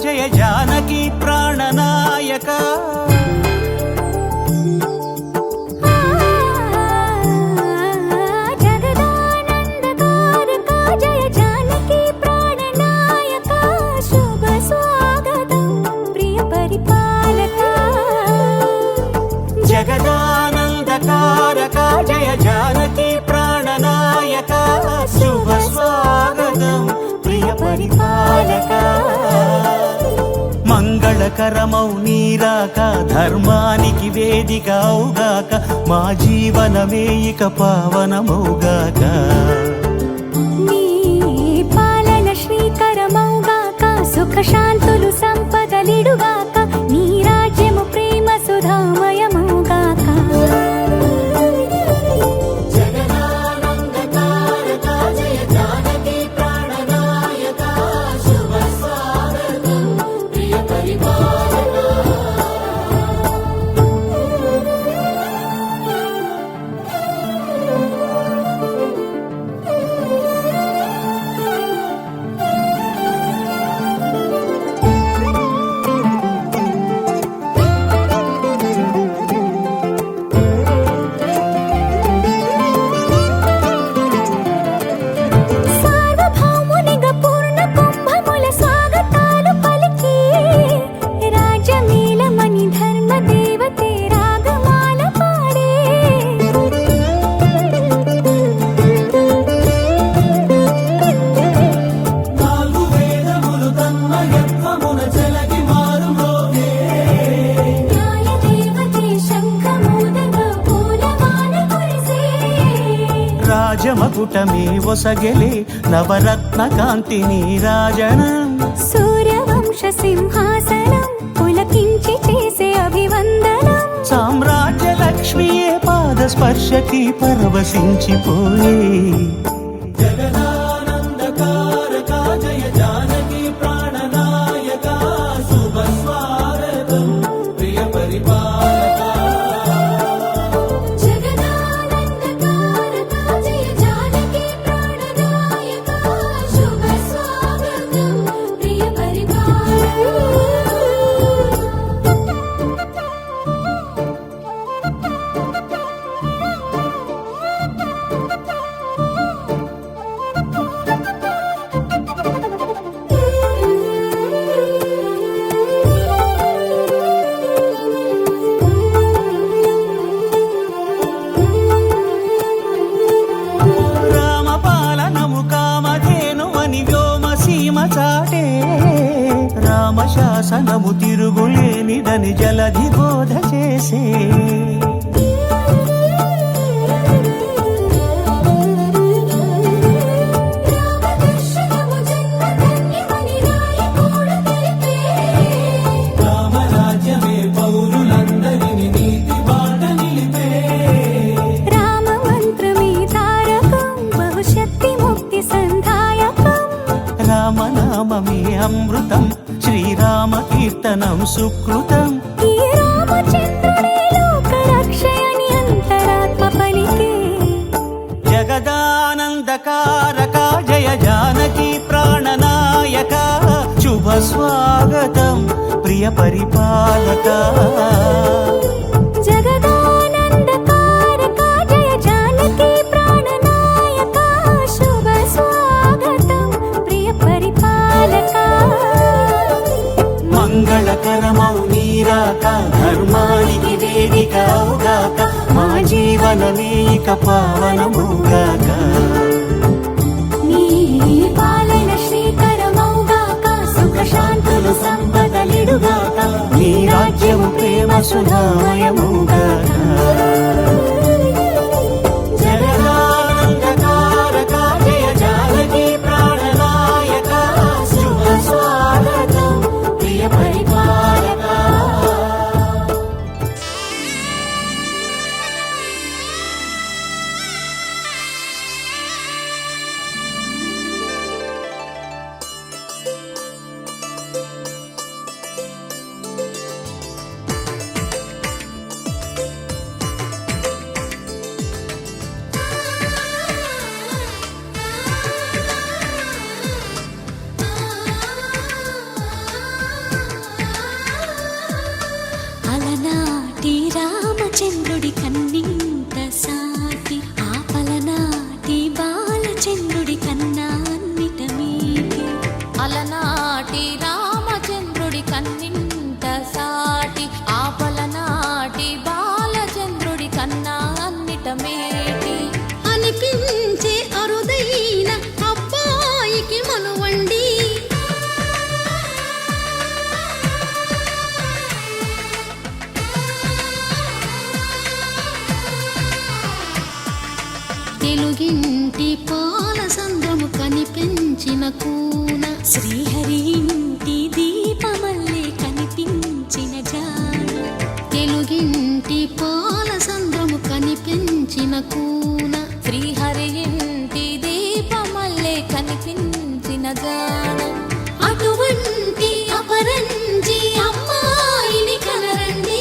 జయ జానకి ప్రాణనాయక జగదానందకారక జయ జానకి ప్రాణనాయక శుభ స్వాగతం ప్రియ పరిపాలక జగదానందకారక జయ జానకి ప్రాణనాయక శుభ స్వాగతం ప్రియ పరిపాలక మంగళకరమౌ నీరాక ధర్మానికి వేదిక అవుగాక మా జీవనమే ఇక పావనమౌగాక నీ పాలన శ్రీకరమౌగాక సుఖ శాంతులు సంపదలిడుగాక నీ రాజ్యము ప్రేమ సుధామయమౌగాక రాజమకుటమే ఒసగెలే నవరత్న కాంతి నీరాజనం సూర్యవంశ సింహాసనం పులకించి చేసే అభివందనం సామ్రాజ్య లక్ష్మియే పాద స్పర్శకి పరవశించిపోయే జగదానందకారక జయ జానకి ప్రాణనాయక శుభ స్వాగతం ప్రియ పరిపాలక చాటే రామశాసనము తిరుగులేనిదని జలధి బోధ చేసే రామరాజ్యమే పౌరులందరిని నీతి బాట నిలిపే రామ మంత్రమే తారకం బహుశక్తి ముక్తి సంధాయకం రామనామమే అమృతం శ్రీరామ కీర్తనం సుకృతం ఈ రామచంద్రుడే లోక రక్షయని అంతరాత్మ పలికే జగదానందకారక జయ జానకి ప్రాణనాయక శుభ స్వాగతం ప్రియ పరిపాలక జగదానందకారక జయ జానకి ప్రాణనాయక శుభ స్వాగతం ప్రియ పరిపాలక మంగళకరమౌ నీరాక ధర్మానికి వేదిక అవుగాక మా జీవనమే ఇక పావనమౌగాక నీ పాలన శ్రీకరమౌగాక సుఖ శాంతులు సంపదలిడుగాక నీ రాజ్యము ప్రేమ సుధామయమౌగాక జగదానందకారక రామచంద్రుడి కన్నా అన్నిట మీటి అలనాటి రామచంద్రుడి కన్నింట సాటి ఆపలనాటి బాలచంద్రుడి కన్నా అన్నిట మేటి అనిపించే అరుదైన అబ్బాయికి మనువండి తెలుగింటి పాల సంద్రము కనిపించిన కూన శ్రీహరి ఇంటి దీపమల్లే కనిపించిన జాన తెలుగింటి పాల సంద్రము కనిపించిన కూన శ్రీహరి ఇంటి దీపమల్లే కనిపించిన గానం అటువంటి అపరంజి అమ్మాయిని కనరండి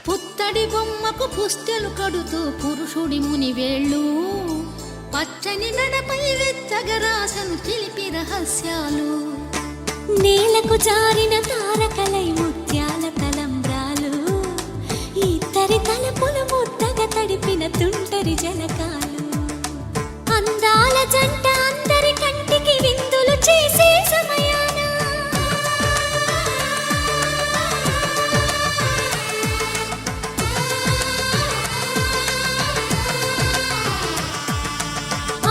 పుత్తడి బొమ్మకు పుస్తెలు కడుతూ పురుషుడి ముని వేళ్ళు పచ్చని మెడపై వెచ్చగరాసను చిలిపి రహస్యాలు నేలకు జారిన తారకలై ముత్యాల తలంబ్రాలు ఇద్దరి తలపులు ముద్దగా తడిపిన తుంటరి జలకాలు అందాల జంట అందరి కంటికి విందులు చేసే సమయాన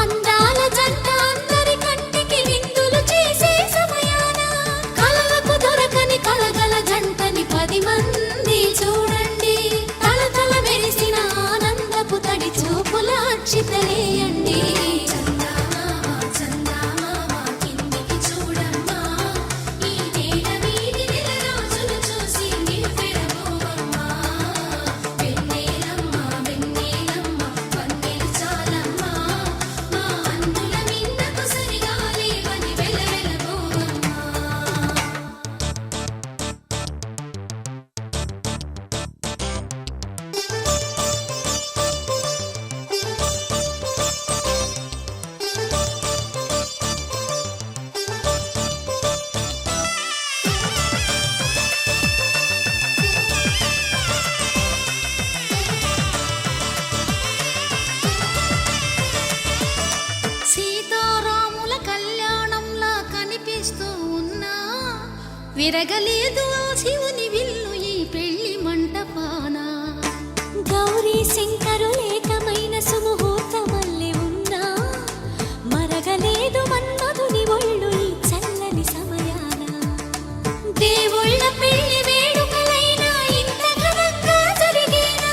అందాల జంట అందరి కంటికి విందులు చేసే సమయాన కలలకు దొరకని కలగల జంటని 10 మంది చూడండి తలతల మెరిసిన ఆనందపు తడి చూపుల అక్షితలేయండి సీతారాముల కళ్యాణంలా కనిపిస్తూ ఉన్నా విరగలేదు ఆ శివుని విల్లు ఈ పెళ్లి మంటపాన గౌరీ శంకరులేకమైన సుముహూర్తమల్లె ఉన్నా మరగలేదు మన్మధుని ఒళ్ళు ఈ చల్లని సమయాన దేవుళ్ళ పెళ్లి వేడుకలైనా ఇంత ఘనంగా జరిగేనా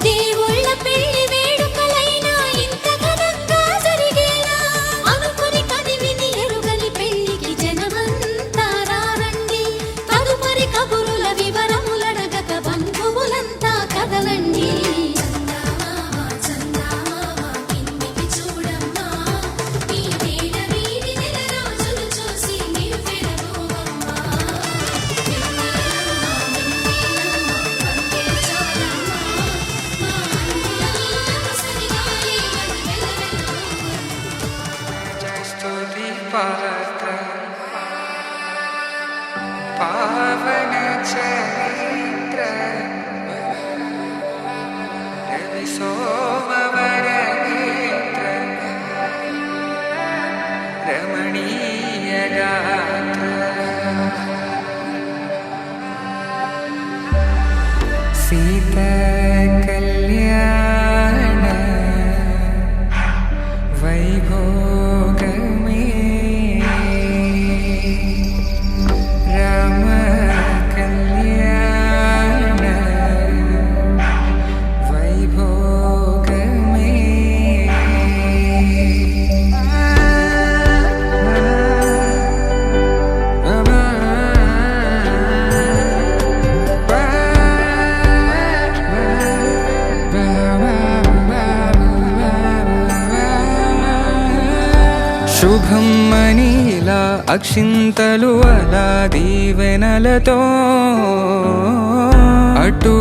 దేవుళ్ళ పెళ్లి వేడుకలైనా ఇంత ఘనంగా జరిగేలా అనుకుని కదివిని ఎరుగని పెళ్లికి జనమంతా రారండి తదుపరి కబురుల వివరములడగక బంధువులంతా కదలండి स्तुति पात्र पावन चरित्र रवि सोमवर नेत्र रमणीय गात्र సీత కళ్యాణ వైభోగమే రామ కళ్యాణ వైభోగమే శుభం మనీలా అక్షింతలు అలా దీవెనలతో అటు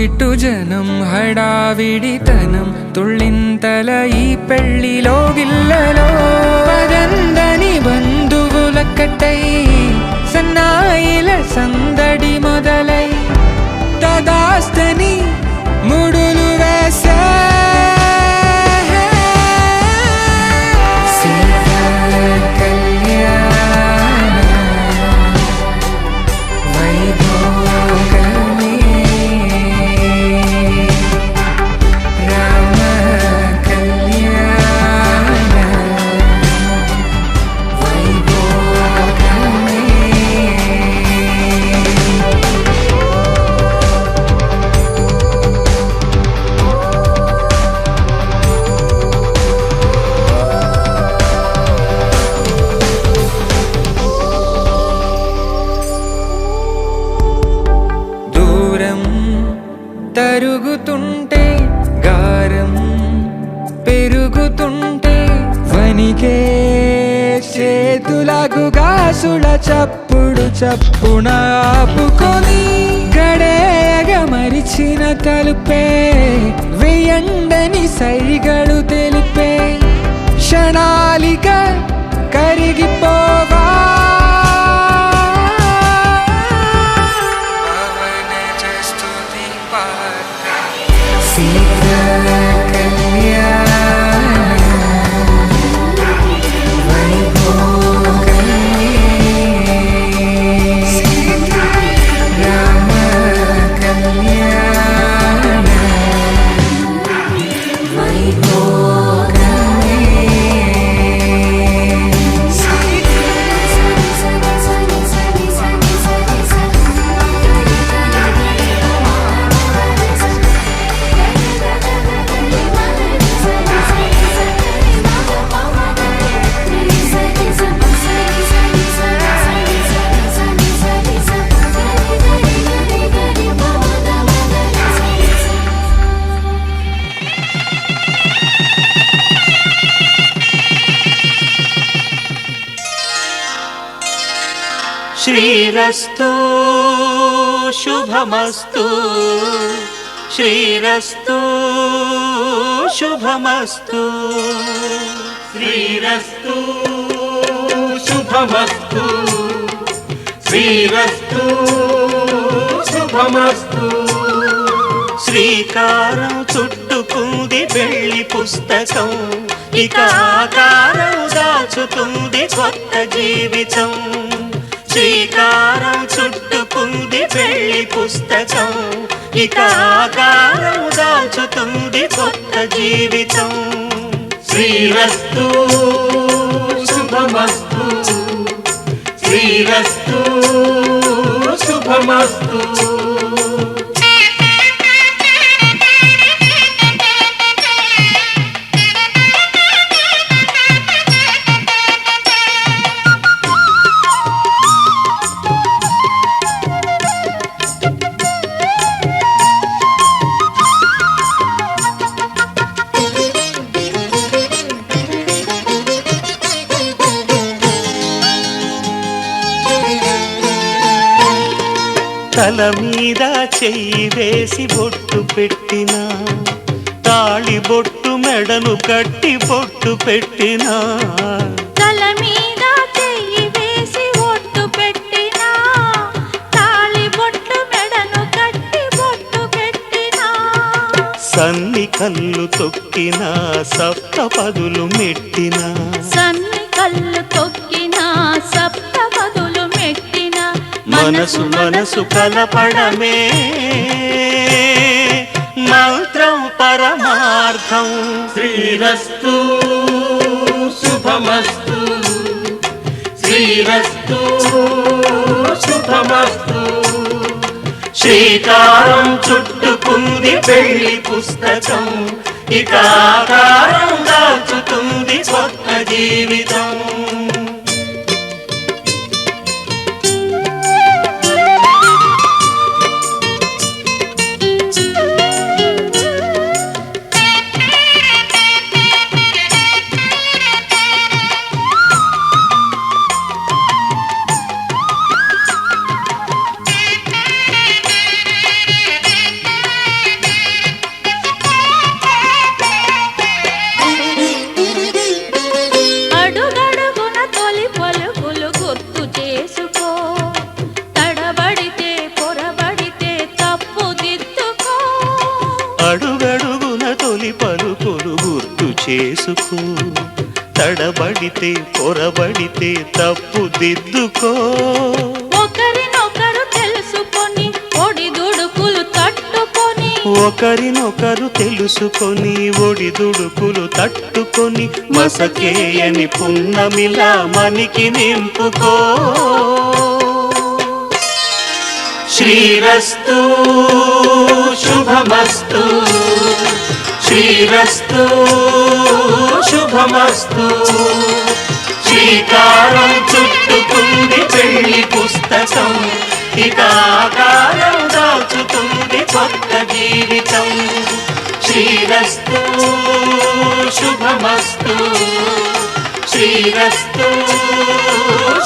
ఇటు జనం హడావిడితనం తుళ్ళింతల ఈ పెళ్లిలో గిల్లలో పదందని బంధువుల కట్టై సన్నాయిల సందడి మొదలై తదాస్తని ముడులు వేసే తరుగుతుంటే గారం పెరుగుతుంటే వనికే చేతులకు గాసుల చప్పుడు చప్పున ఆపుకొని గడేయగ మరిచిన తలుపే వేయండని సైగడు తెలిపే క్షణాలిక కరిగిపోవా శ్రీరస్తు శుభమస్తు శ్రీరస్తు శుభమస్తు శ్రీరస్తు శుభమస్తు శ్రీరస్తు శుభమస్తు శ్రీకారం చుట్టుకుంది పెళ్లి పుస్తకం ఇక ఆకారం దాచుతుంది కొత్త జీవితం శ్రీకారం చుట్టుకుంది పెళ్లి పుస్తకం ఇక ఆకారం దాచుతుంది కొత్త జీవితం శ్రీరస్తు శుభమస్తు శ్రీరస్తు శుభమస్తు తల మీద చెయ్యి వేసి బొట్టు పెట్టినా తాళి బొట్టు మెడను కట్టి బొట్టు పెట్టినా తల మీద చెయ్యి వేసి బొట్టు పెట్టినా తాళి బొట్టు మెడను కట్టి బొట్టు పెట్టినా సన్ని కళ్ళు తొక్కినా సప్త పదులు మెట్టినా సన్ని కళ్ళు తొక్కినా సప్త పదులు మెట్టినా మనసు మనసు కలపడమే పరమార్థం. శ్రీరస్తు శుభమస్తు, శ్రీరస్తు శుభమస్తు. శ్రీకారం చుట్టుకుంది పెళ్లి పుస్తకం, ఇక ఆకారం దాచుతుంది కొత్త జీవితం. అడుగడుగున తొలి పలుకులు గుర్తు చేసుకో, తడబడితే పొరబడితే తప్పు దిద్దుకో. అడుగడుగున తొలి పలుకులు గుర్తు చేసుకో, తడబడితే పొరబడితే తప్పు దిద్దుకో. ఒకరినొకరు తెలుసుకొని ఒడిదుడుకులు తట్టుకొని, ఒకరినొకరు తెలుసుకొని ఒడిదుడుకులు తట్టుకొని, మసకేయని పున్నమిలా మనికి నింపుకో. శ్రీరస్తు శుభమస్తు, శ్రీరస్తు శుభమస్తు. శ్రీకారం చుట్టుకుంది పెళ్లి పుస్తకం, ఇక ఆకారం దాచుతుంది కొత్త జీవితం. శ్రీరస్తు శుభమస్తు, శ్రీరస్తు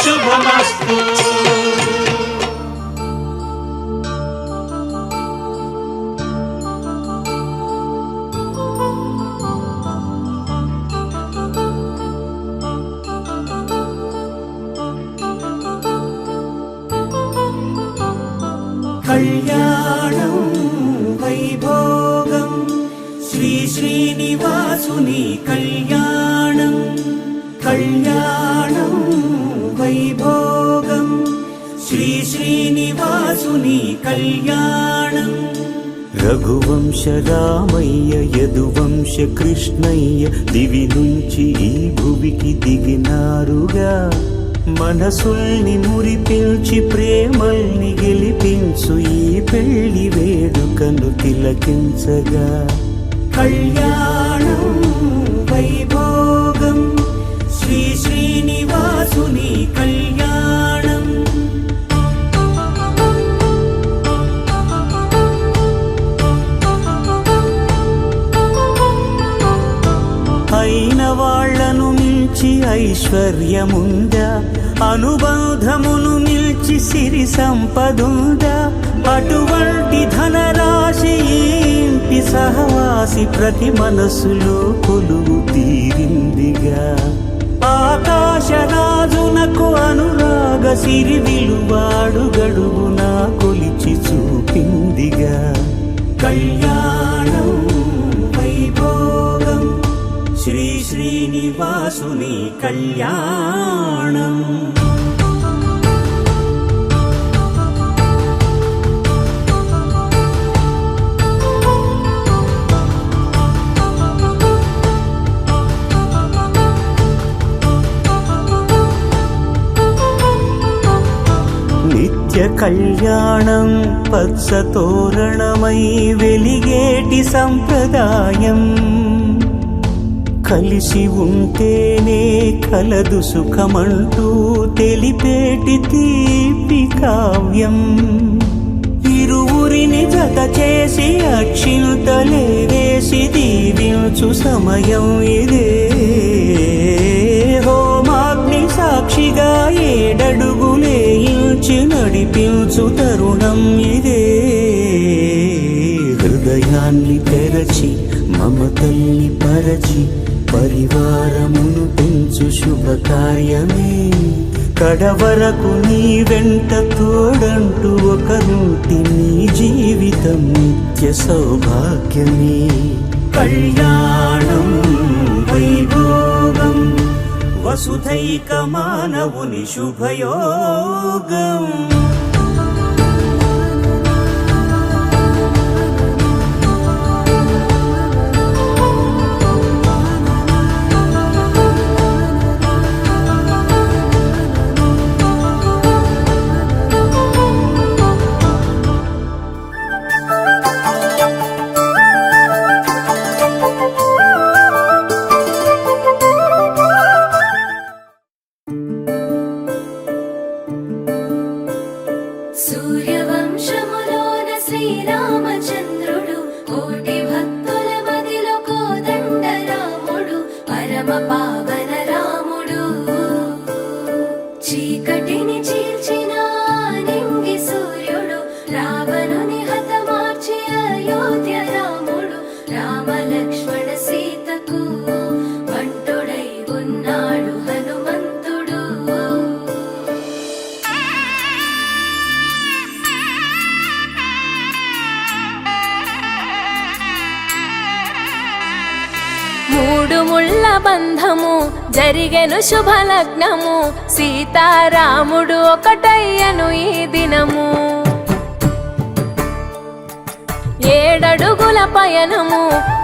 శుభమస్తు. కళ్యాణం వైభోగం శ్రీ శ్రీనివాసుని కళ్యాణం, కళ్యాణం వైభోగం శ్రీ శ్రీనివాసుని కళ్యాణం. రఘువంశ రామయ్య యదువంశ కృష్ణయ్య దివి నుంచి ఈ భువికి దిగినారుగా. మనసుల్ని మురిపించి ప్రేమల్ని గెలిపించు ఈ పెళ్లి వేడుకను తిలకించగా. కళ్యాణం వైభోగం శ్రీ శ్రీనివాసుని కళ్యాణం. అయిన వాళ్లను మించి ఐశ్వర్యముందా, అనుబంధమును మిల్చి సిరి సంపదుందా. అటువంటి ధనరాశి ఇంటి సహవాసి ప్రతి మనసులో కొలువు తీరిందిగా. ఆకాశరాజునకు అనురాగ సిరి విలువాడు గడుగునా కొలిచి చూపిందిగా. కళ్యాణం వైభోగం శ్రీ శ్రీనివాసుని కళ్యాణం. నిత్య కళ్యాణం పచ్చ తోరణమై వెలిగేటి సంప్రదాయం. కలిసి ఉంటేనే కలదు సుఖమంటూ తెలిపేటి తీపి కావ్యం. ఇరువురిని జత చేసి అక్షింతలే వేసి దీవించు సమయం ఇదే. హోమాగ్ని సాక్షిగా ఏడడుగులే ఇంచి నడిపించు తరుణం ఇదే. హృదయాన్ని తెరచి మమతల్ని పరచి పరివారమును పెంచు శుభకార్యమే. కడవరకు నీ వెంట తోడంటూ ఒకరుంటి నీ జీవితం నిత్య సౌభాగ్యమే. కళ్యాణం వైభోగం వసుధైక మానవుని శుభయోగం. బంధము జరిగెను శుభలగ్నము సీతారాముడు ఒకటయ్యను ఈ దినము 7 అడుగుల పయనము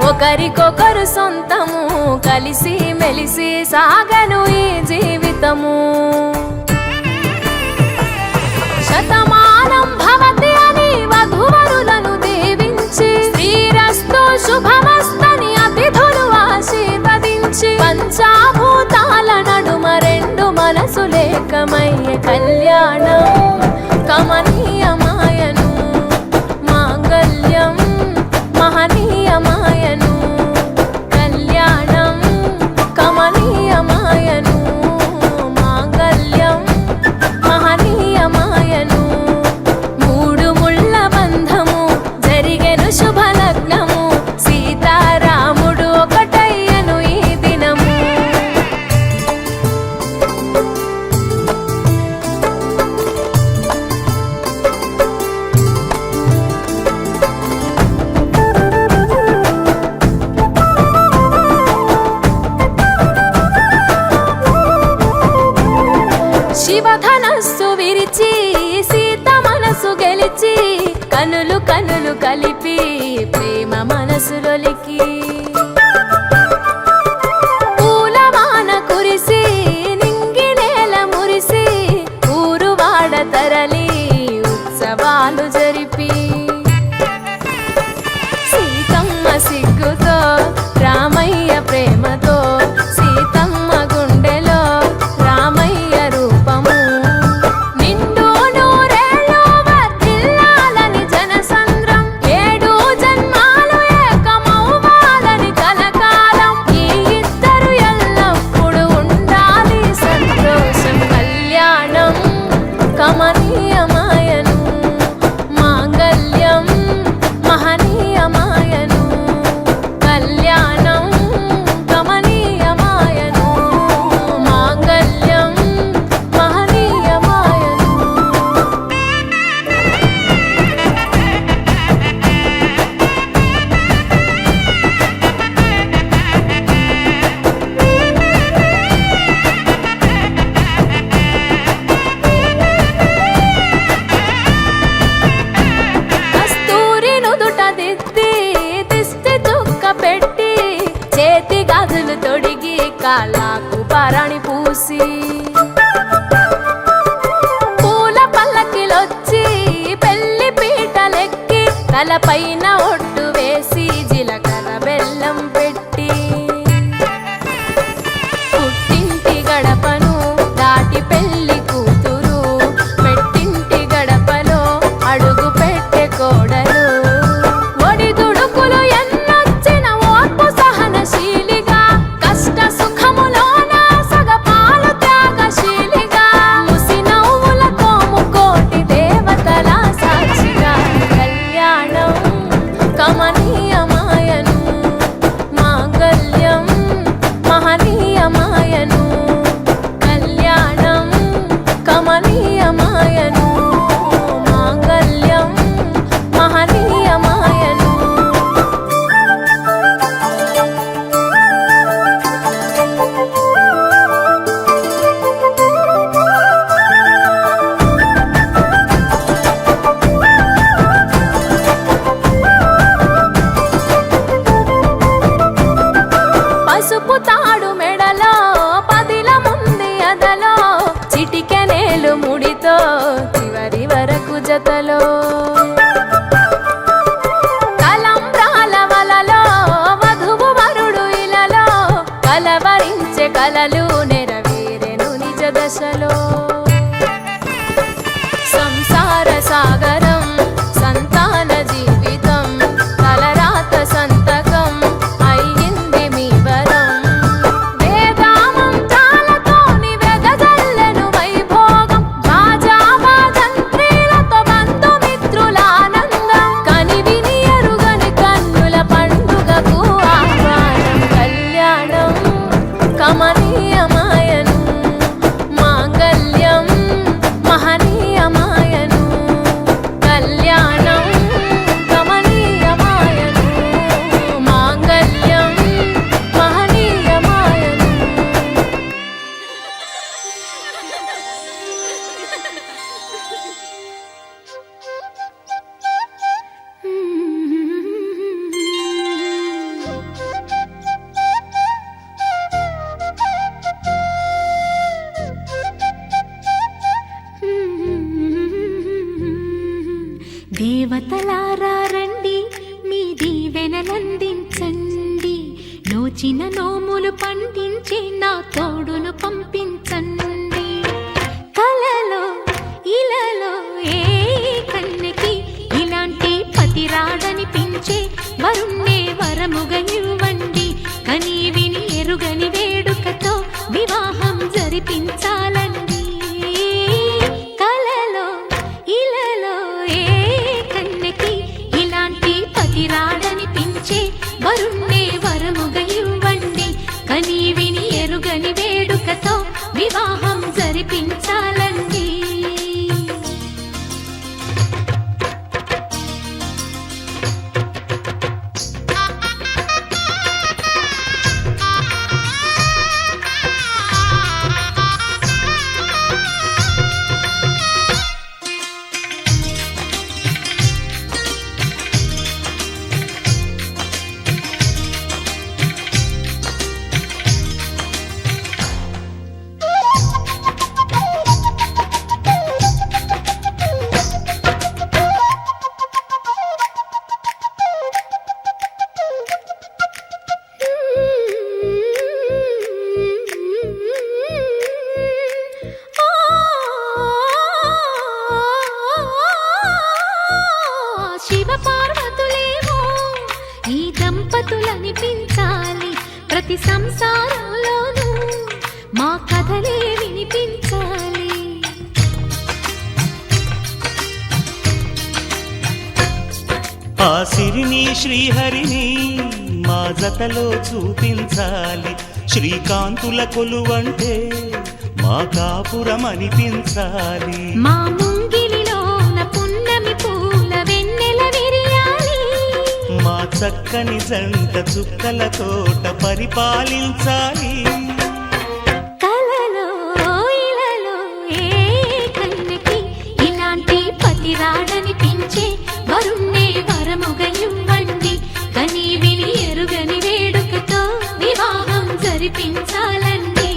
ఒకరికొకరు సొంతము కలిసి మెలిసి సాగను ఈ జీవితము శతమానం భవతి అని వధువరులను దీవించి శ్రీరస్తు శుభమస్తని అతిథులు ఆశీర్వదించి పంచాభూతాల నడుమ 2 మనసులేకమయ్యే కళ్యాణం కమనీయమాయను మాంగళ్యం మహనీయమాయను కళ్యాణం కమనీయమాయను మాంగళ్యం మహనీయమాయను 3 ముళ్ళ బంధము జరిగెను శుభలగ్నము సీతారాముడు ఒకటయ్యను ఈ దినము శివధనస్సు విరిచి సీత మనసు గెలిచి కనులు కనులు కలిపి ప్రేమ మనసులొలికి పూలవాన కురిసి నింగి నేల మురిసి ఊరు వాడ తరలి ఉత్సవాలు జరిపి సీతమ్మ సిగ్గుతో రామయ్య ప్రేమతో సీతమ్మ గుండెలో రామయ్య రూపము నిండు నూరేళ్ళు వర్ధిల్లాలని జనసంద్రం 7 జన్మాలు ఏకమవ్వాలని కలకాలం ఈ ఇద్దరు ఎల్లప్పుడూ ఉండాలి సంతోషం కళ్యాణం కమనీయమాయను మాంగళ్యం మహనీయమాయను కళ్యాణం కమనీయమాయను మాంగళ్యం మహనీయమాయను కస్తూరి నుదుట దిద్ది దిష్టి చుక్క పెట్టి చేతి గాజులు తొడిగి కాళ్ళకు పరాణి పూసి పూల పల్లకిలొచ్చి పెళ్లి పీటలెక్కి తలపైన ఒట్టు వేసి జీలకర్ర బెల్లం పెట్టి పుట్టింటి గడపను దాటి పెళ్లి కూతురు పెట్టింటి గడపలో అడుగు పెట్టే కోడలు ఒడిదుడుకులు ఎన్నొచ్చిన ఓర్పు సహనశీలిగా కష్ట సుఖములోన సగపాలు త్యాగశీలిగా ముసి నవ్వులతో ముకోటి దేవతల సాక్షిగా కళ్యాణం కమనీయమాయను మాంగళ్యం మహనీయమాయను కళ్యాణం కమనీయమాయను మాంగళ్యం మహనీయమాయను పసుపు తాడు మెడలో పదిల ముంది అదలో చిటికెనేలు ముడితో చివరి వరకు జతలో తలంబ్రాల వలలో వధువు వరుడు ఇలలో కలవరించే కలలు నెరవేరెను నిజ దశలో సంసార సాగరం సంతాన జీవితం తలరాత సంతకం అయ్యింది మీ వరం వేదామంతాలతోని వెదజల్లెను వైభోగం రాజావాజంత్రీలతో బంధుమిత్రుల దేవతలారా రండి మీ దీవెనలందించండి నోచిన నోములు పండించే నా తోడును పంపించండి కలలో ఇలలో ఏ కన్నెకి ఇలాంటి పతి రాడనిపించే వరుణ్ణే వరముగా ఇవ్వండి కని విని ఎరుగని వేడుకతో వివాహం జరిపించాలండి కలలో ఇలలో ఏ కన్నెకి ఇలాంటి పతి రాడనిపించే వరుణ్ణే వరముగా ఇవ్వండి కని విని ఎరుగని వేడుకతో వివాహం జరిపించాలండి శివ పార్వతులేమో ఈ దంపతులనిపించాలి ప్రతి సంసారంలోనూ మా కథలే వినిపించాలి ఆ సిరిని శ్రీహరిని మా జతలో చూపించాలి శ్రీకాంతుల కొలువంటే మా కాపురం అనిపించాలి మా ముంగిలిలోన పున్నమి పూల వెన్నెల విరియాలి మా చక్కని జంట చుక్కల తోట పరిపాలించాలి కలలో ఇలలో ఏ కన్నెకి ఇలాంటి పతి రాడనిపించే వరుణ్ణే వరముగా ఇవ్వండి కని విని ఎరుగని వేడుకతో వివాహం జరిపించాలండి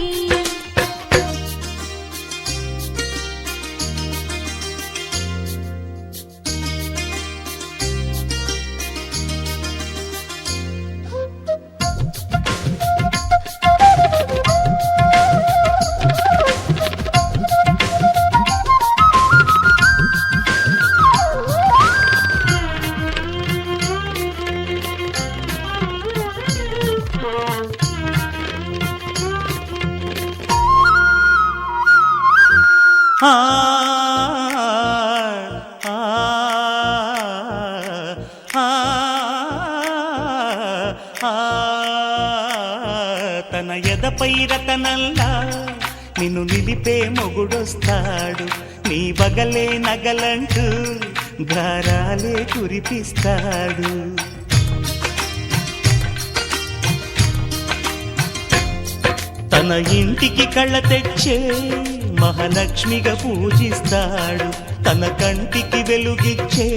ఆ ఆ ఆ ఆ తన ఎదపై రతనల్లా నిన్ను నిలిపే మొగుడొస్తాడు నీ బగలే నగలంటూ గారాలే కురిపిస్తాడు తన ఇంటికి కళ్ళ తెచ్చే మహాలక్ష్మిగా పూజిస్తాడు తన కంటికి వెలుగిచ్చే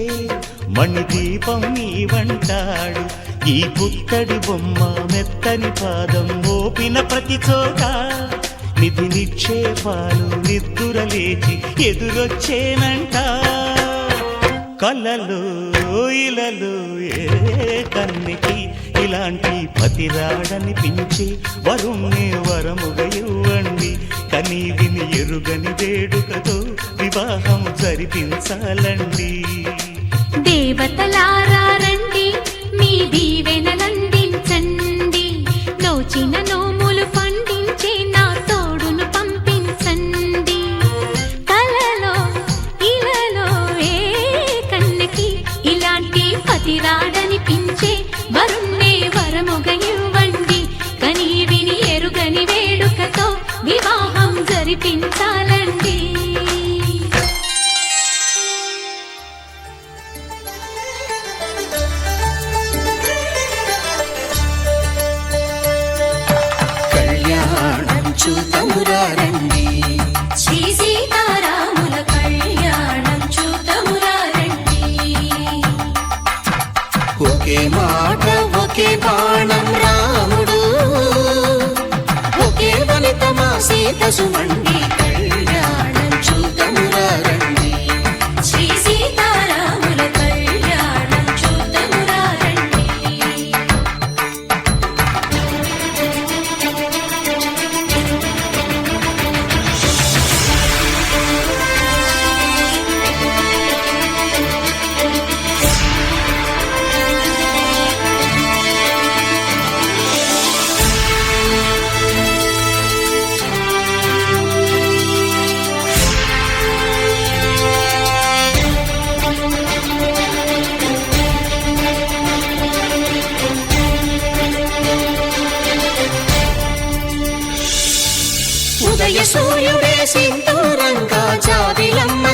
మణిదీపం నీవంటాడు ఈ పుత్తడి బొమ్మ మెత్తని పాదం మోపిన ప్రతి చోట నిధి నిక్షేపాలు నిద్దురలేచి ఎదురొచ్చేనంట కలలో ఇలలో ఏ కన్నికి ఇలాంటి పతి రాడనిపించి వరుణ్ణే వరముగా ఇవ్వండి కని విని ఎరుగని వేడుకతో వివాహం జరిపించాలండి దేవతలారా రండి మీ దీవెనలందించండి నోచిన నోములు పండించే నా తోడును పంపించండి కలలో ఇలలో ఏ కన్నెకి ఇలాంటి పతి రాడనిపించే వరుణ్ణే వరముగా ఇవ్వండి కని విని ఎరుగని వేడుకతో వివాహం జరిపించాలండి కళ్యాణం చూతమురారండి శ్రీ సీతారాముల కళ్యాణం చూతమురారండి ఒకే మాట ఒకే బాణం రాముడు ఒకే వనిత మా సీత సుమండి కళ్యాణం చూతమురారండి శ్రీ సీతారాముల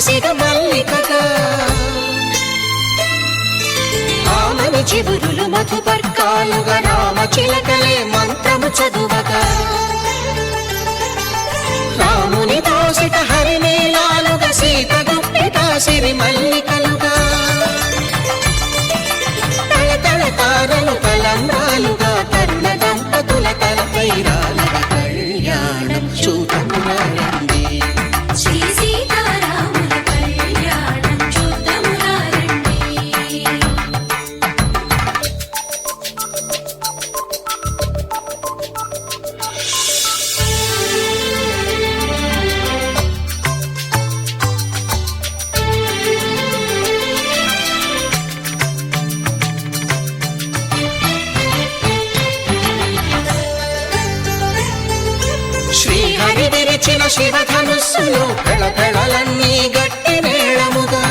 సిగ మల్లికగా ఆమని చిగురులు మధుపర్కాలుగా రామ చిలకలే మంత్రము చదువగా రాముని దోసిట హరినీలాలుగా సీత గుప్పిట సిరి మల్లికలుగా తళతళ తారలు తలంబ్రాలుగా తరుణ దంపతుల తలపైరాలుగా కళ్యాణం చూతమురారండి శ్రీ సీతారాముల కళ్యాణం చూద్దామురా రండి. శ్రీహరి విరిచిన శివధనుస్సులు కళకళలన్నీ గట్టి మేళముగా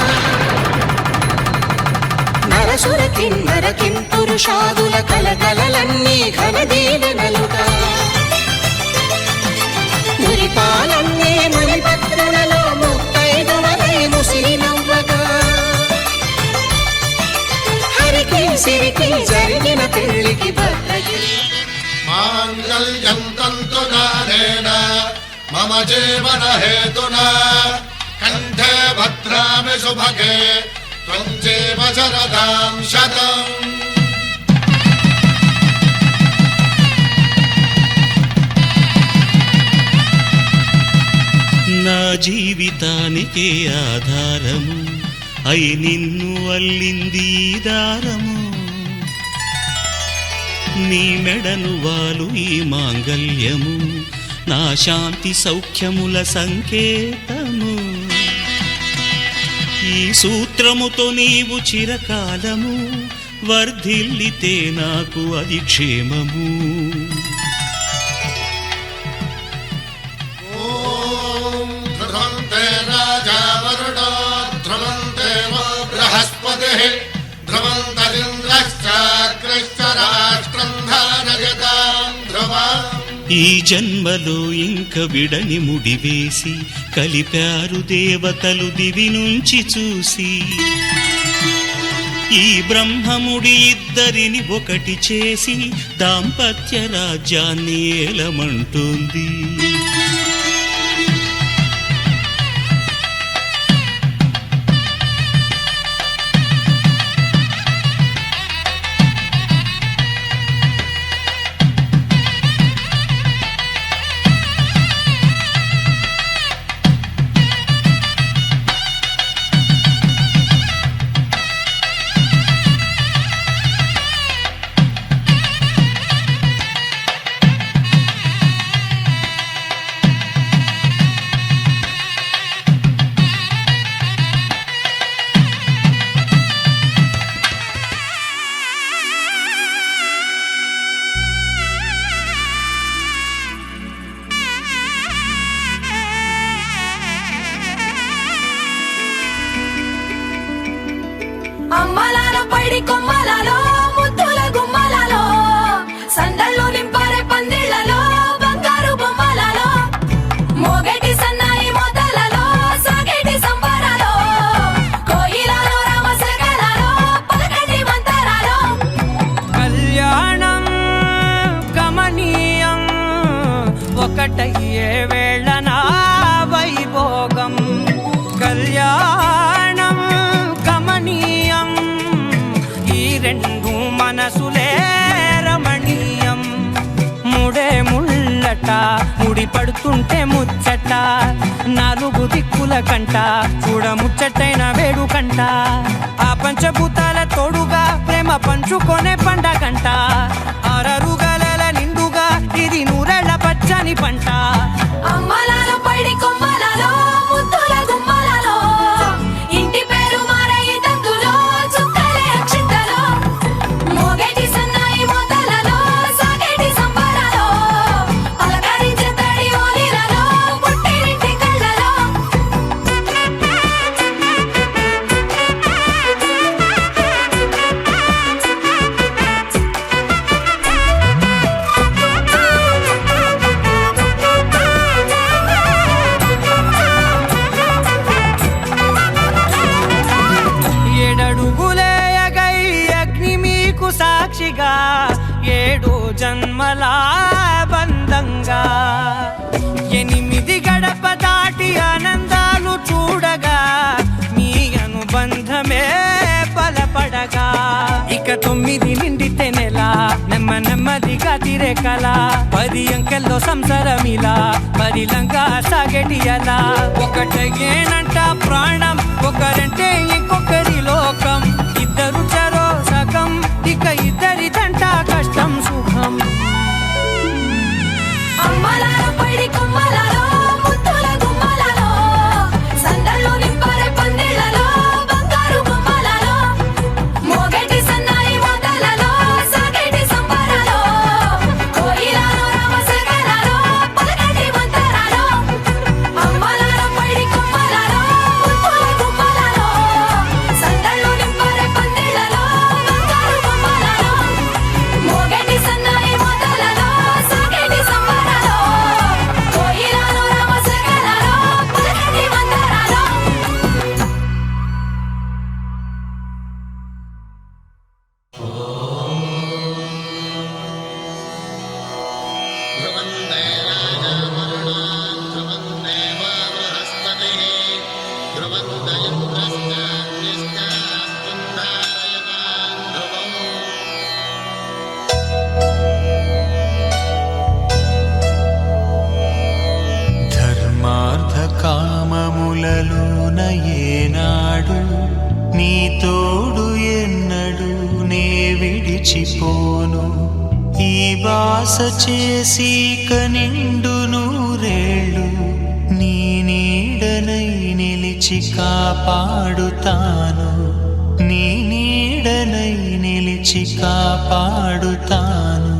నరసుర కిన్నర కింపురుషాదుల కలకలలన్నీ ఘనదీవెనలుగా మురిపాలన్నీ మునిపత్రులలో ముత్తైదువలై ముసిరి నవ్వగా హరికి సిరికి జరిగిన పెళ్లికి భద్రగిరి మాంగళ్యం తంతునానేన మమ జీవన హేతునా కంఠే భద్రామి శుభగే త్వం జీవ శరదాం శతం. నా జీవితానికే ఆధారము అయి నిన్ను అల్లింది ఈ దారము నీ మెడను వాలు ఈ మాంగల్యము నా శాంతి సౌఖ్యముల సంకేతము ఈ సూత్రముతో నీవు చిరకాలము వర్ధిల్లితే నాకు అది క్షేమము ఓం ధ్రువంతే రాజా వరుణో ధ్రువంతే వో బృహస్పతిః ధ్రువంతరింద్రశ్చాగ్రశ్చ రాష్ట్రం ధారయతాం ధ్రువం. ఈ జన్మలో ఇంక విడని ముడివేసి కలిపారు దేవతలు దివి నుంచి చూసి ఈ బ్రహ్మముడి ఇద్దరిని ఒకటి చేసి దాంపత్య రాజ్యాన్ని ఏలమంటుంది అమ్మలాలో పైడి కొమ్మలలో ముద్దుల గుమ్మలలో సందళ్ళు నింపారే పందిళ్లలో బంగారు బొమ్మలలో మోగేటి సన్నాయి మోతలలో సాగేటి సంబరాలో కోయిలలో రామసగలలో పలకటి మంతరాలో కళ్యాణం గమనీయం ఒకటయ్యే వేళ నా వైభోగం కళ్యాణం గమనీయం ఈ రెండు మనసులే రమణీయం ముడే ముళ్ళట ముడి పడుతుంటే ముచ్చట నాలుగు దిక్కుల కంట చూడ ముచ్చటైన వేడుకంట ఆ పంచభూతాల తోడుగా ప్రేమ పంచుకొనే పండగంట అరరుగలల నిండుగా ఇది నూరెళ్ళ పచ్చని పంట అమ్మలాలో పైడి కొమ్మలలో ముద్దుల గుమ్మలలో ఇంటి పేరు మారయి తందులో చుక్కలే అక్షింతలో మోగేటి సన్నాయి మోతలలో సాగేటి సంబరాలో పలకరించే తడి ఓలిలలో పుట్టినింటి కళ్ళలో చూడగా 7 జన్మల బంధంగా 8 గడప దాటి ఆనందాలు చూడగా మీ అనుబంధమే బలపడగా ఇక 9 నిండితే నెల నెమ్మదిగా తిరే కల 10 అంకెల్లో సంసారమిలా పరిలంగా సాగేటియలా ఒకటేనంట ప్రాణం ఒకరంటే ఇంకొకరి లోకం ఇద్దరు చరో సగం ఇక ఇద్దరిదంట కష్టం సుఖం అమ్మలాలో పడి కొమ్మలాలో ముత్తుల గుమ్మలాలో సందల్లో నింపారే పందిళ్లలో బంగారు బొమ్మలాలో మోగేటి సన్నాయి మోతలలో సాగేటి సంబరాలో కోయిలాలో రామశకలాలో పలకటి మంతరాలో అమ్మలాలో పడి కొమ్మలాలో ముత్తుల గుమ్మలాలో సందల్లో నింపారే పందిళ్లలో బంగారు బొమ్మలాలో మోగేటి సన్నాయి మోతలలో సాగేటి సంబరాలో కోయిలాలో రామశకలాలో పలకటి మంతరాలో ధ్రువందే రాజా వరుణో ధ్రువందేవ బృహస్పతిః ధ్రువందయింద్రశ్చాగ్నిశ్చాస్మిన్ధారయతాం ధ్రువం ధర్మార్థ కామములలోన ఏనాడు నీ తోడు ఎన్నడు నే విడిచిపోను ఈ బాస చేసి కనిండు నూరేళ్ళు నీ నీడనై నిలిచి కాపాడుతాను నీ నీడనై నిలిచి కాపాడుతాను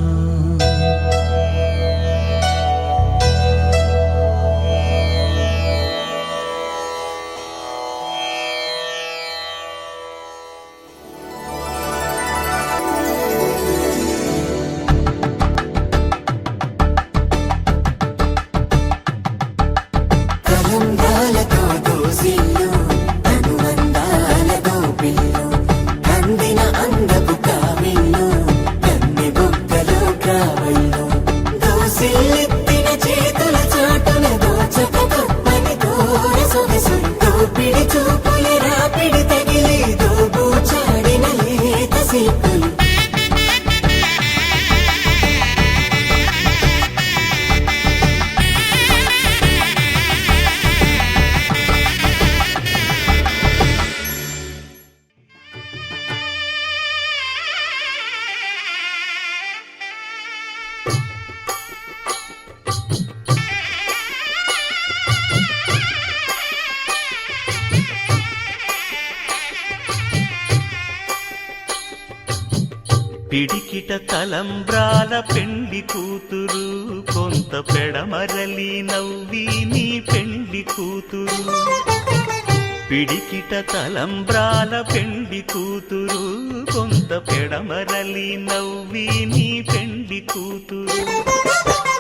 తలంబ్రాలతో దోసిల్లు అనువందాలతో పిల్లు కందిన అందపు కావిల్లు కన్నె బుగ్గలు కావళ్ళు దోసిల్లెత్తిన చేతుల చాటున దోచక తప్పని దూర సొగసులు దోపిడి చూపుల రాపిడి తగిలి దోబూచాడిన లేత సీకులు పిడికిట తలంబ్రాల పెండి కూతురు కొంత పెడమరలి నవ్వి నీ పెండి కూతురు పిడికిట తలంబ్రాల పెండి కూతురు కొంత పెడమరలి నవ్వి నీ పెండి కూతురు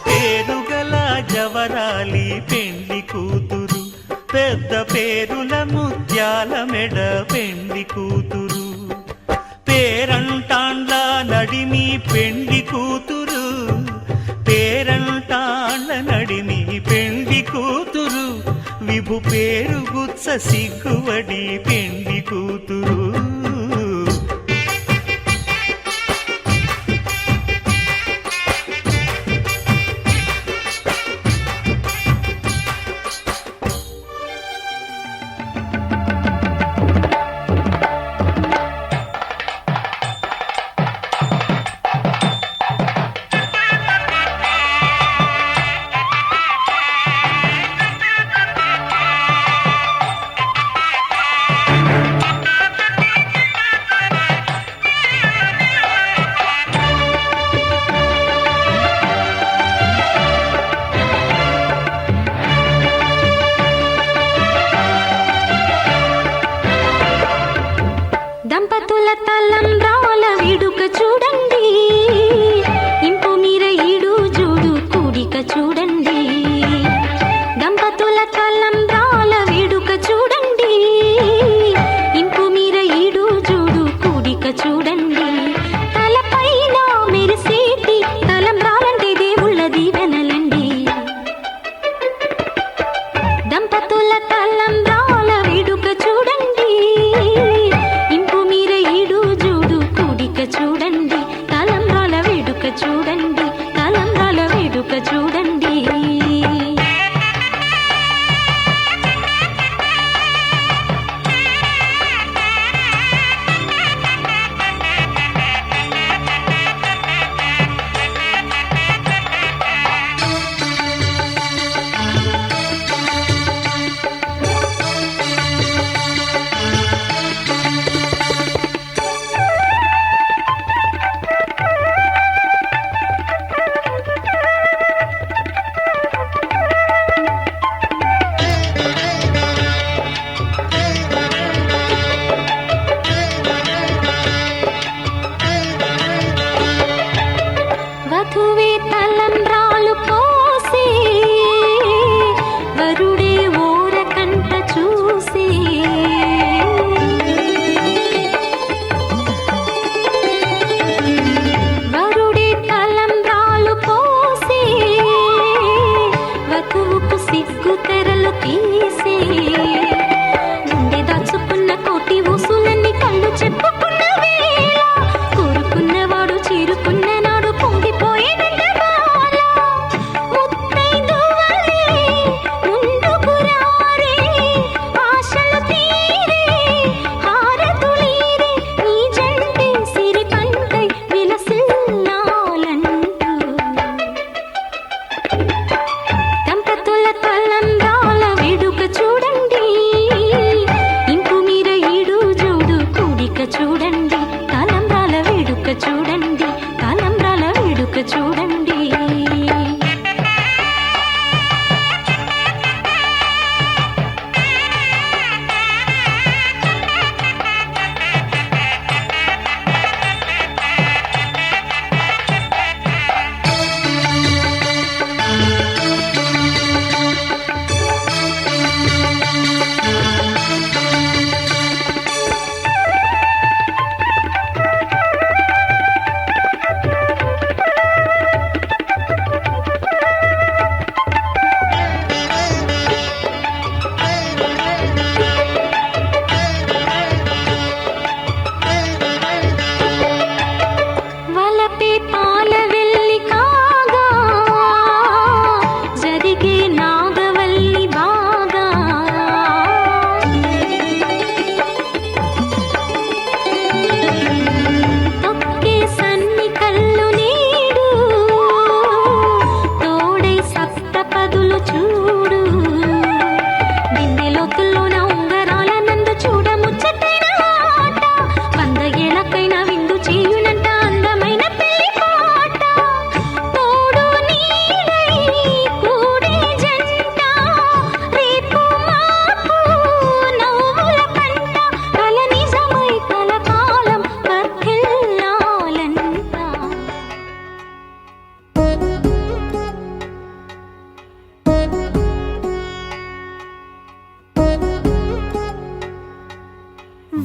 పేరుగల జవరాలి పెండి కూతురు పెద్ద పేరుల ముత్యాల మెడ పెండి కూతురు పేరంటాండ్ల నడిమి పెండి కూతురు పేరంటాండ్ల నడిమి పెండి కూతురు విభు పేరు గుత్స సిగ్గువడి పెండి కూతురు దంపతుల తలంబ్రాల వేడుక చూడండి, ఇంపు మీర ఈడు జోడు కూడిక చూడండి. దంపతుల తలంబ్రాల వేడుక చూడండి, ఇంపు మీర ఈడు జోడు కూడిక చూడండి. తలపైన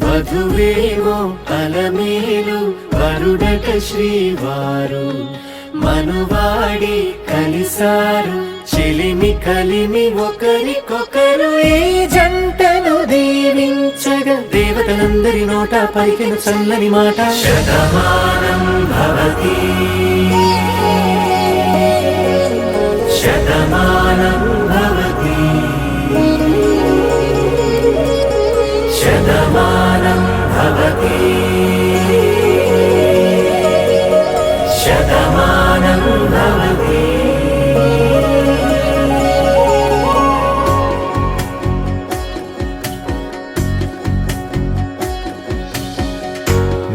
వధువేమో అలమేలు వరుడట శ్రీవారు మనువాడి కలిసారు చెలిమి కలిమి ఒకరికొకరు ఈ జంటను దీవించగా దేవతలందరి నోట పలికిన చల్లని మాట శతమానం భవతి శతమానం భవతి శతమానం భవతి శతమానం భవతి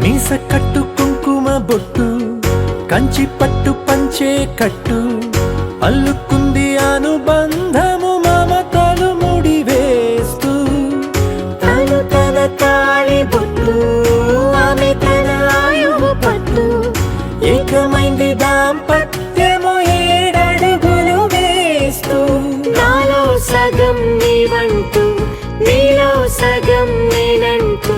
మీస కట్టు కుంకుమ బొట్టు కంచి పట్టు పంచే కట్టు అల్లుకుంది అనుబంధము మమతలు ముడివేస్తూ తను తన తాళి బొట్టు ఆమె తన ఆయువు పట్టు ఏకమైంది దాంపత్యము 7 అడుగులు వేస్తూ నాలో సగం నీవంటూ నీలో సగం నేనంటూ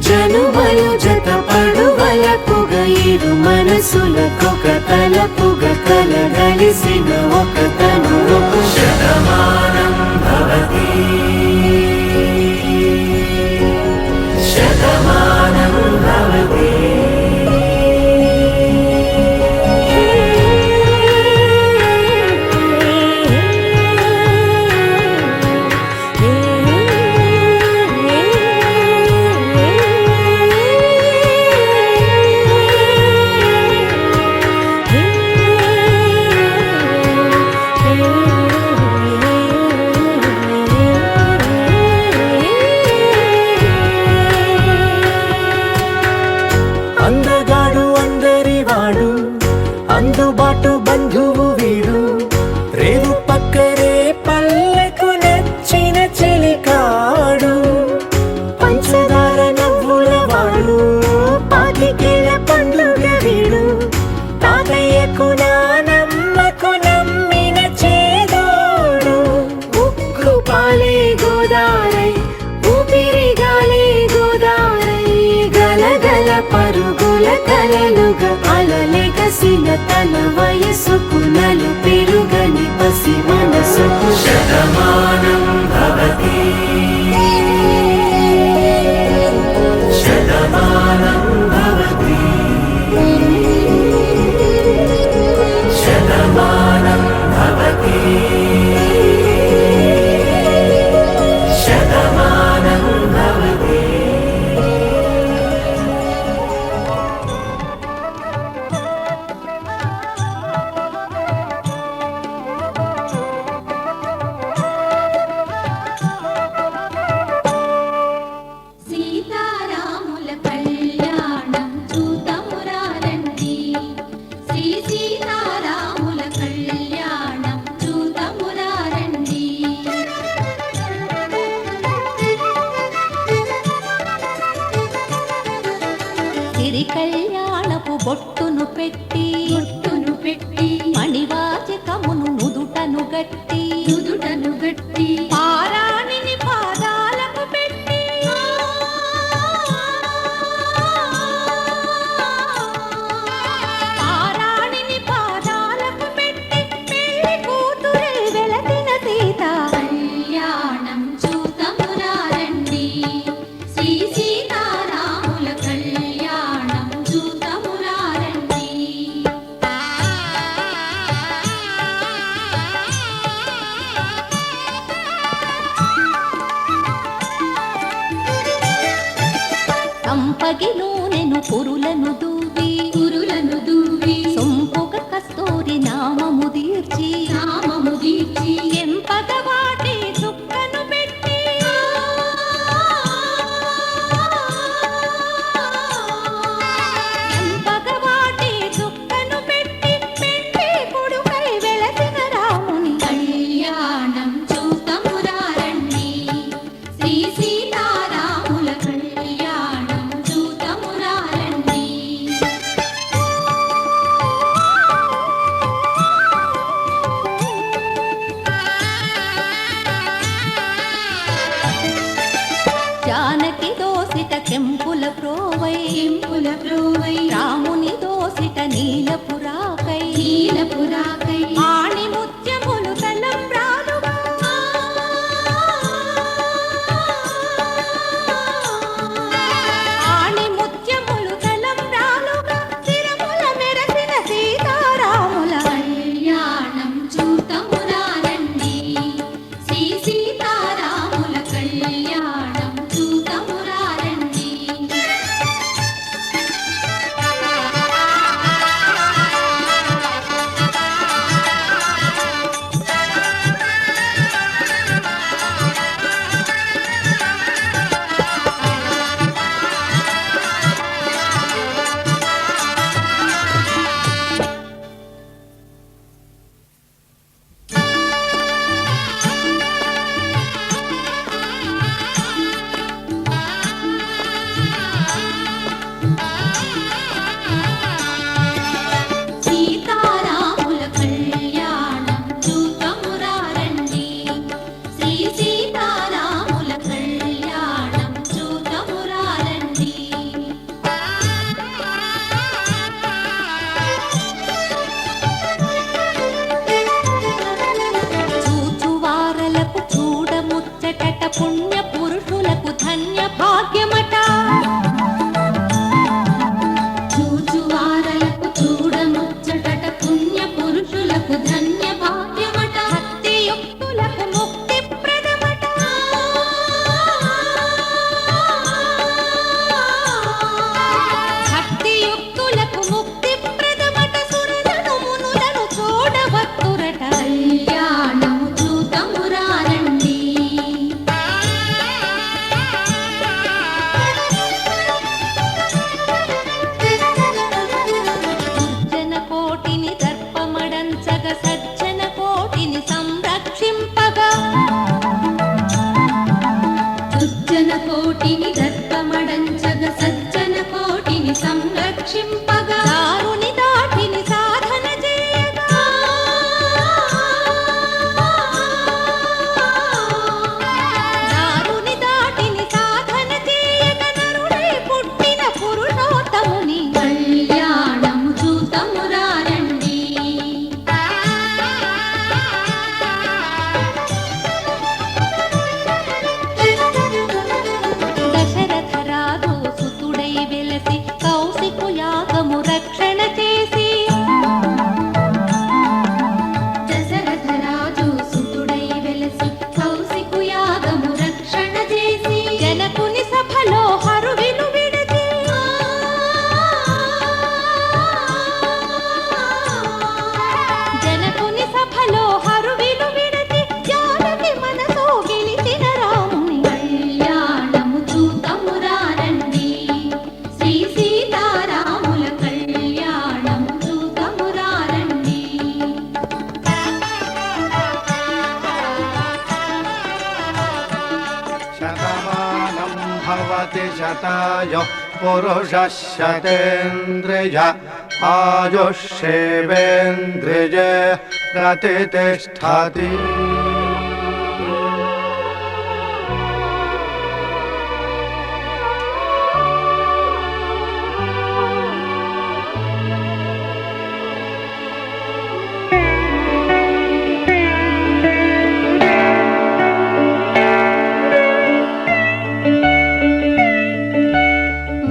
జనుమలు జత పడువలపుగ ఇరు మనసులకొక తలపుగ కలగలిసిన ఒక తను శతమానం భవతి శతమానం భవతి అందగాడు అందరివాడు అందుబాటు బంధువు వీడు రేవు పక్కరే పల్లెకు నచ్చిన చెలికాడు పంచదార నవ్వుల వాడు పాతికేల పండుగ వీడు తాతయ్యకు నానమ్మకు నమ్మిన చేదోడు ఉక్కు పాలే గోదారై ఊపిరి గాలే గోదారై గలగల పరుగుల కలలుగా అలలెగసిన తన వయసుకు నలు పెరుగని పసి మనసుకు శతమానం భవతి శతమానం భవతి శతమానం భవతి శతమానం భవతి సీతారాముల కళ్యాణం చూతమురారండి శ్రీ సీతారాముల కళ్యాణం చూతమురారండి సిరి కళ్యాణపు బొట్టును పెట్టి మణివాచకమును నుదుటను గట్టి పారాణిని పాదాలకు పెట్టి పారాణిని పాదాలకు పెట్టి పెళ్లి కూతురే వెలసిన సీత కళ్యాణం చూతమురారండి శ్రీ సీతారాముల కళ్యాణం చూతమురారండి సంపగి నూనెను పురులను దూవి సొంపుగ కస్తూరి నామము దీర్చి ఎంపగ వాటి చుక్కను పెట్టి ఎంపగ వాటి చుక్కను పెట్టి పెళ్లి కొడుకై వెలసిన రాముని కళ్యాణం చూతమురారండి శ్రీ సీతారాముల కళ్యాణం చూతమురారండి రాముని దోసిట కెంపుల ప్రోవై రాముని దోసిట నీలపురాకై ఆణి ముత్యములు తలంబ్రాలుగా ఆణి ముత్యములు తలంబ్రాలుగా తిరుమల మెరసిన సీతారాముల కళ్యాణం చూతమురారండి శ్రీ సీతారాముల కళ్యాణం చూతమురారండి సీతారాముల కళ్యాణం చూతమురారండి శ్రీ సీతారాముల కళ్యాణం చూతమురారండి చూచువారలకు చూడముచ్చటట పుణ్య పురుషులకు ధన్య భాగ్యమట చూచువారలకు చూడముచ్చటట పుణ్య పురుషులకు ధన్య భాగ్యమట భక్తియుక్తులకు ముక్తి ప్రదమట భక్తియుక్తులకు ముక్తి ప్రదమట సురలను మునులను చూడవత్తురట కళ్యాణము చూతమురారండి దుర్జన కోటిని దర్పమడంచగ సజ్జన కోటిని సంరక్షింపగా దుర్జన కోటిని దర్పమడంచగ సజ్జన కోటిని సంరక్షింపగా దారుని దాటిని సాధన చేయగా దారుని దాటిని సాధన చేయగ నరుడై పుట్టిన పురుషోత్తముని కళ్యాణము చూతమురారండి దశరథ రాజు సుతుడై వెలసి కౌశికు యాగము రక్షణ చేసి దశరథ రాజు సుతుడై వెలసి కౌశికు యాగము రక్షణ చేసి జనకుని సభలో హరువిను విడచి జనకుని సభలో హరువిను విడచి జానకి మనసు గెలిచిన రాముని కళ్యాణము చూతమురారండి శ్రీ సీతారాముల కళ్యాణము చూతమురారండి శతమానం భవతి శతాయః పురుషः శతేంద్రియ ఆయుష్యేవేంద్రియే ప్రతిష్టతి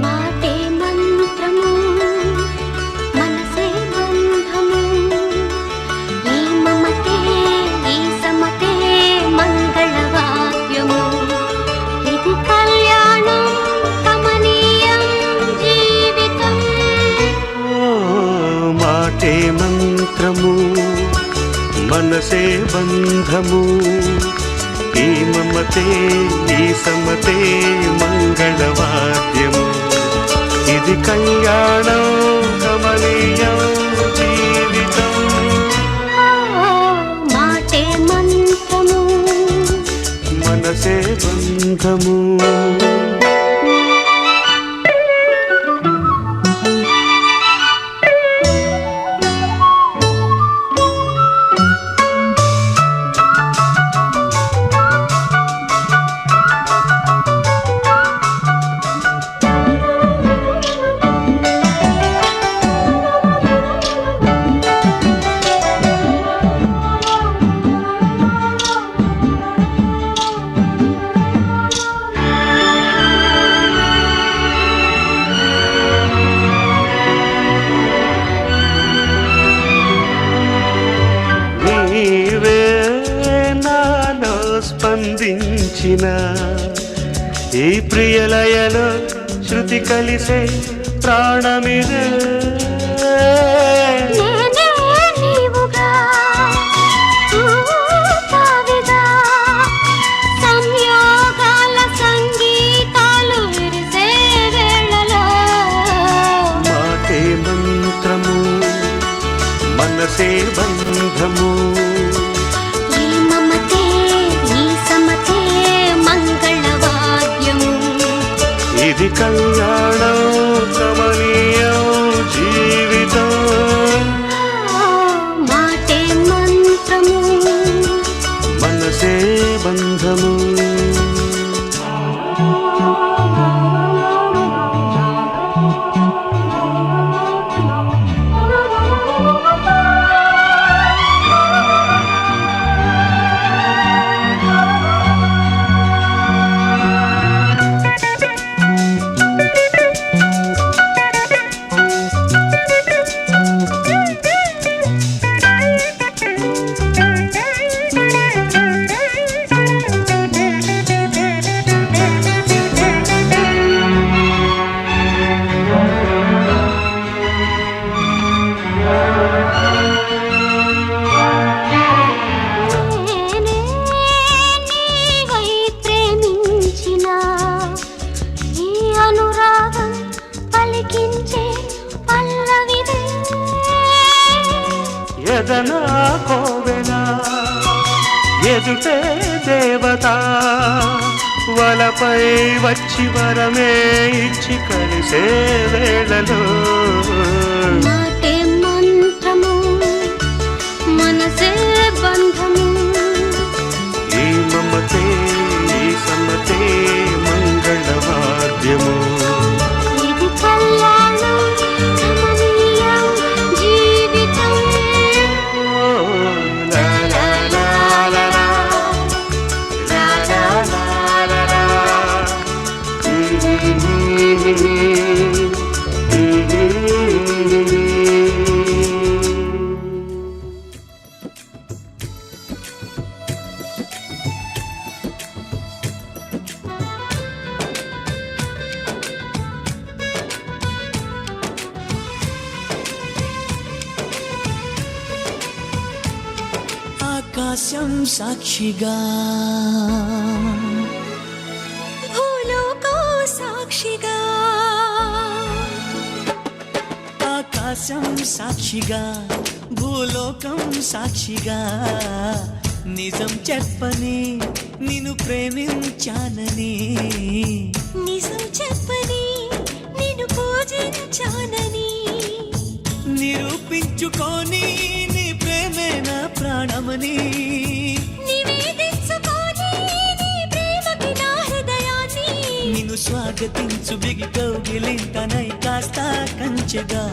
మాటే మంత్రము మనసే బంధము ఈ మమతే ఈ సమతే మంగళవాద్యము ఇది కళ్యాణం కమనీయం జీవితం మాటే మంత్రము మనసే బంధము ఈ మమతే ఈ సమతే మంగళవాద్యము ఇది కళ్యాణం కమనీయం జీవితం మాటే మంత్రము మనసే బంధము ఈ ప్రియలయలో శృతి కలిసే ప్రాణమిదే నేనే నీవుగా తావిగా సంయోగాల సంగీతాలు విరిసే వేళలో మాటే మంత్రము మనసే బంధము ఈ మమతే ఈ సమతే మంగళవాద్యము ఇది కళ్యాణం కమనీయం జీవితం మాటే మంత్రము మనసే బంధము నేనే నీవై ప్రేమించిన ఈ అనురాగం పలికించే పల్లవిదే ఎదనా కోవెల ఎదుటే దేవత వలపై వచ్చి వరమే ఇచ్చి కలిసే వేళలో మాటే మంత్రము మనసే బంధము ఈ మమతే ఈ సమతే మంగళవాద్యము ఇది కళ్యాణం కమనీయం జీవితం లా లా లా లా లా. లా లా లా లా లా. ఆకాశం సాక్షిగా భూలోకం సాక్షిగా ఆకాశం సాక్షిగా భూలోకం సాక్షిగా నిజం చెప్పని నిన్ను ప్రేమించానని నిజం చెప్పని నిన్ను పూజించానని నిరూపించుకొని నీ ప్రేమే నా ప్రాణమని నివేదించుకొని నీ ప్రేమకి నా హృదయాన్ని నిన్ను స్వాగతించు బిగి కౌగిలింతనై కాస్త కంచెగా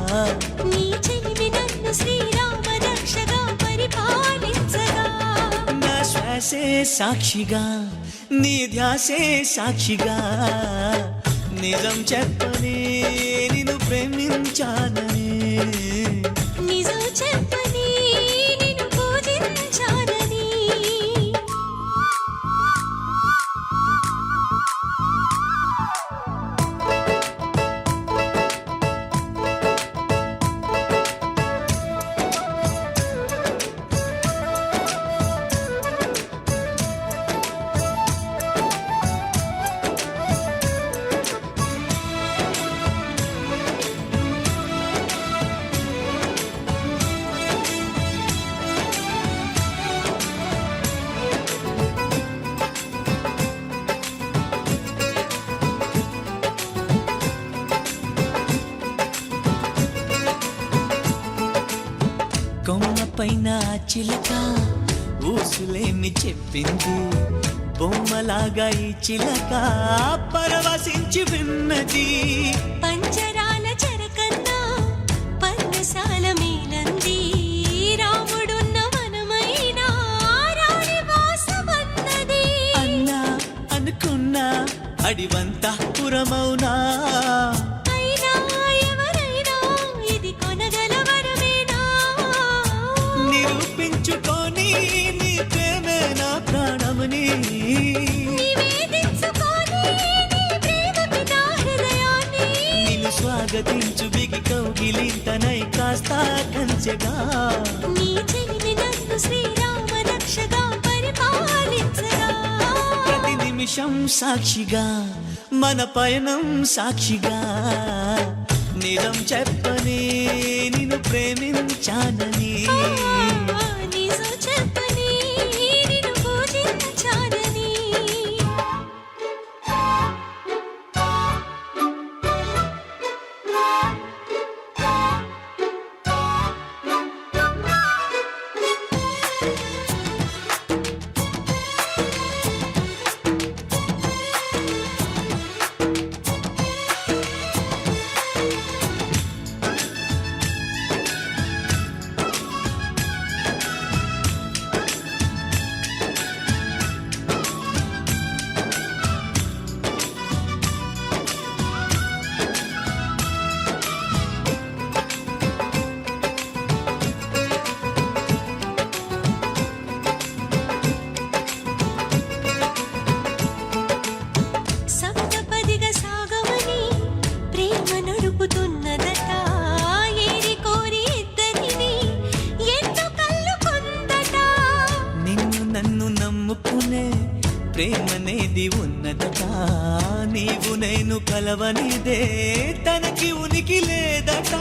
నీ చెలిమి నన్ను శ్రీరామ రక్షగా పరిపాలించగా నా శ్వాసే సాక్షిగా నీ ధ్యాసే సాక్షిగా నిజం చెప్పని నిన్ను ప్రేమించానని నిజం చెప్పని నిన్ను పూజించానని కొమ్మ పైన చిలక ఊసులేమి చెప్పింది బొమ్మలాగా ఈ చిలక పరవశించి విన్నది పంచరాల చెరకన్నా పర్ణశాల మేలంది రాముడున్న వనమైన రాణి వాసమన్నది అన్నా అనుకున్నా అడివంతా పురమౌనా అయినా ఎవరైనా ఇది కొనగల వరమేనా నిరూపించుకొని నీ ప్రేమే నా ప్రాణమని నివేదించుకొని స్వాగతించు బిగి కౌగిలింతనై కాస్త కంచెగా నీ చెలిమి నన్ను శ్రీరామ రక్షగా పరిపాలించగా ప్రతి నిమిషం సాక్షిగా మన పయనం సాక్షిగా నిజం చెప్పని నిన్ను ప్రేమించానని నిజం చెప్పని నిన్ను పూజించానని సప్తపదిగా సాగమని ప్రేమ నడుపుతున్నదట ఏరి కోరి ఇద్దరిని ఎన్నో కళ్ళు కొందట నిన్ను నన్ను నమ్ముకునే ప్రేమనేది ఉన్నదట నీవు నేను కలవనిదే తనకి ఉనికి లేదట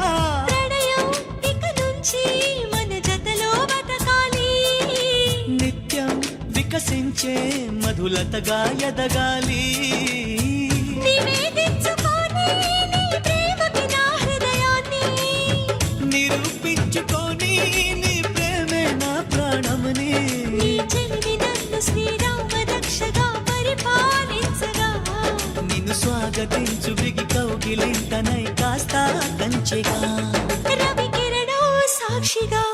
ప్రణయం ఇక నుంచి మన జతలో బతకాలి నిత్యం వికసించే మధులతగా ఎదగాలి నివేదించుకొని నీ ప్రేమకి నా హృదయాన్ని నిరూపించుకొని నీ ప్రేమే నా ప్రాణమని నీ చెలిమి నన్ను శ్రీరామ రక్షగా పరిపాలించగా నిన్ను స్వాగతించు బిగి కౌగిలింతనై కాస్త కంచెగా రవి కిరణో సాక్షిగా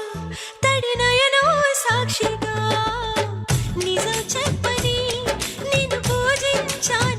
తడి నయనో సాక్షిగా నిజం చెప్పని నిన్ను పూజించాను